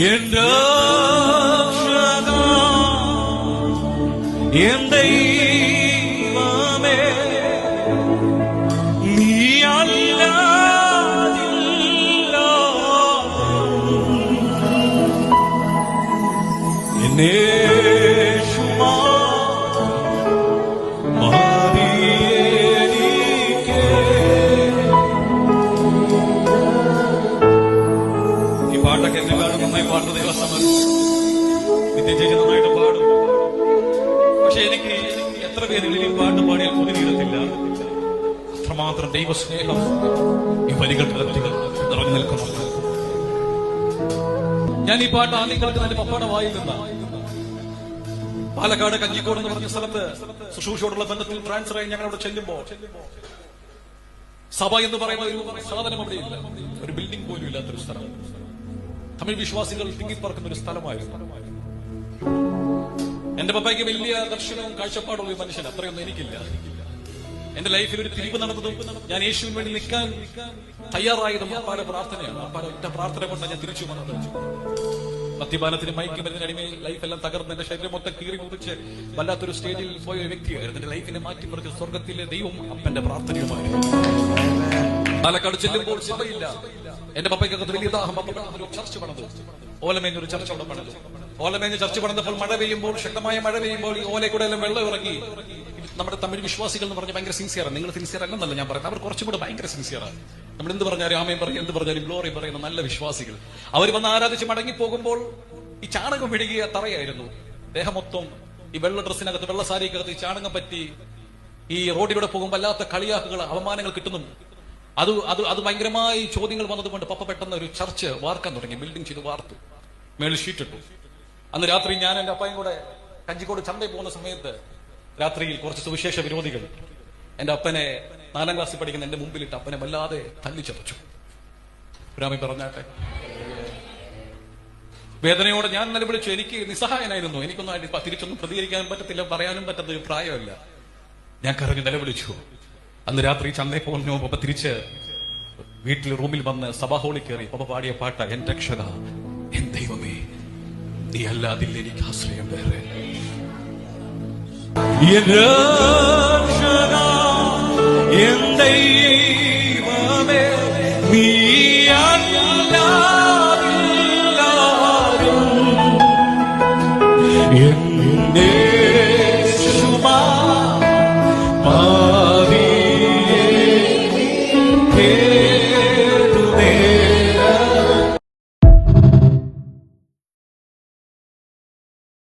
എന്റെ ദൈവമേ, നീ അല്ലാതില്ല എന്നേശുമാ മാറിയെനിക്ക്. ഈ പാട്ടൊക്കെ എന്നെക്കാളും നന്നായി പാടുന്ന ദേവസ്വം നിത്യചേച്ചി നന്നായിട്ട് പാടും. പക്ഷെ എനിക്ക് എത്ര പേരുകളിൽ ഈ പാട്ട് പാടിയാൽ കുതിരിയിടത്തില്ല. അത്രമാത്രം ദൈവസ്നേഹം ഈ വരികൾ നിറഞ്ഞു നിൽക്കുന്നുണ്ട്. ഞാൻ ഈ പാട്ട് ആദ്യം കേൾക്കുന്ന എന്റെ പപ്പയുടെ വായിൽ നിന്നാണ്. പാലക്കാട് കഞ്ഞിക്കോട് എന്ന് പറഞ്ഞ സ്ഥലത്ത് ശുശ്രൂഷയോടുള്ള ബന്ധത്തിൽ ട്രാൻസ്ഫർ ആയി ഞങ്ങൾ അവിടെ ചെല്ലുമ്പോൾ സഭ എന്ന് പറയുന്ന ഒരു സാധനം അവിടെ ഇല്ല. ഒരു ബിൽഡിംഗ് പോലും ഇല്ലാത്തൊരു സ്ഥലം. തമിഴ് വിശ്വാസികൾ തിങ്ങിപ്പറക്കുന്ന ഒരു സ്ഥലമായിരുന്നു. എന്റെ പപ്പയ്ക്ക് വലിയ ദർശനവും കാഴ്ചപ്പാടുള്ള ഒരു മനുഷ്യൻ, അത്രയൊന്നും എനിക്കില്ല. എന്റെ ലൈഫിൽ ഒരു തിരിവ് നടന്നതും ഞാൻ യേശുവിന് വേണ്ടി നിൽക്കാൻ തയ്യാറായതും അപ്പാടെ പ്രാർത്ഥനയാണ്. അപ്പാടെ ഒറ്റ പ്രാർത്ഥന കൊണ്ടാണ് ഞാൻ തിരിച്ചു വന്നത്. മദ്യപാനത്തിന് മയക്കുമരുന്നിന് അടിമയിൽ ലൈഫെല്ലാം തകർന്ന് എന്റെ ശരീരം മൊത്തം കീറി മുറിച്ച് വല്ലാത്തൊരു സ്റ്റേജിൽ പോയ ഒരു വ്യക്തിയായിരുന്നു. എന്റെ ലൈഫിനെ മാറ്റിമറിച്ച് സ്വർഗത്തിലെ ദൈവം അപ്പന്റെ പ്രാർത്ഥനയുമായിരുന്നു. പാലക്കാട് ചെല്ലുമ്പോൾ സഭയില്ല. എന്റെ പപ്പയ്ക്കകത്ത് വലിയ ദാഹം. ഒരു ചർച്ച പണിതു, ഓലമേഞ്ഞൊരു ചർച്ച അവിടെ പണിതു. ഓലമേഞ്ഞ് ചർച്ച പണിതപ്പോൾ മഴ പെയ്യുമ്പോൾ, ശക്തമായ മഴ പെയ്യുമ്പോൾ ഈ ഓലയിൽ കൂടെ എല്ലാം വെള്ളം ഇറങ്ങി. നമ്മുടെ തമിഴ് വിശ്വാസികൾ എന്ന് പറഞ്ഞാൽ ഭയങ്കര സിൻസിയറാണ്. നിങ്ങൾ സിൻസിയർ അല്ലെന്നല്ല ഞാൻ പറയുന്നത്, അവർ കുറച്ചും കൂടെ ഭയങ്കര സിൻസിയറാണ്. നമ്മൾ എന്ത് പറഞ്ഞാലും ആമയും പറയും, എന്ത് പറഞ്ഞാലും ഗ്ലോറി പറയുന്ന നല്ല വിശ്വാസികൾ. അവർ വന്ന് ആരാധിച്ച് മടങ്ങി പോകുമ്പോൾ ഈ ചാണകം വിഴുകിയ തറയായിരുന്നു. ദേഹം മൊത്തം ഈ വെള്ള ഡ്രസ്സിനകത്ത്, വെള്ള സാരിക്കകത്ത് ഈ ചാണകം പറ്റി ഈ റോഡിലൂടെ പോകുമ്പോൾ അല്ലാത്ത കളിയാക്കുകൾ, അവമാനങ്ങൾ കിട്ടുന്നു. അത് ഭയങ്കരമായി ചോദ്യങ്ങൾ വന്നതുകൊണ്ട് പപ്പ പെട്ടെന്ന് ഒരു ചർച്ച് വാർക്കാൻ തുടങ്ങി. ബിൽഡിംഗ് ചെയ്ത് വാർത്തു, മേളിൽ ഷീറ്റിട്ടു. അന്ന് രാത്രി ഞാൻ എന്റെ അപ്പയും കൂടെ കഞ്ചിക്കോട് ചന്തയിൽ പോകുന്ന സമയത്ത് രാത്രിയിൽ കുറച്ച് സുവിശേഷ വിരോധികൾ എന്റെ അപ്പനെ 4ാം ക്ലാസ്സിൽ പഠിക്കുന്ന എന്റെ മുമ്പിലിട്ട് അപ്പനെ വല്ലാതെ തല്ലിച്ചതച്ചു. രാമി പറഞ്ഞാട്ടെ. വേദനയോടെ ഞാൻ നിലവിളിച്ചു. എനിക്ക് നിസ്സഹായനായിരുന്നു. എനിക്കൊന്നും തിരിച്ചൊന്നും പ്രതികരിക്കാനും പറ്റത്തില്ല, പറയാനും പറ്റുന്ന ഒരു പ്രായമല്ല. ഞാൻ കരഞ്ഞു നിലവിളിച്ചു. അന്ന് രാത്രി ചന്തയിൽ പോകുന്നു. പപ്പ തിരിച്ച് വീട്ടിൽ റൂമിൽ വന്ന് സഭാ ഹോളിൽ കയറി പപ്പ പാടിയ പാട്ട, എൻ രക്ഷക, എൻ ദൈവമേ, നീ അല്ലാതില്ല എനിക്ക് ആശ്രയം വേറെ. എൻ രക്ഷക, എൻ ദൈവമേ,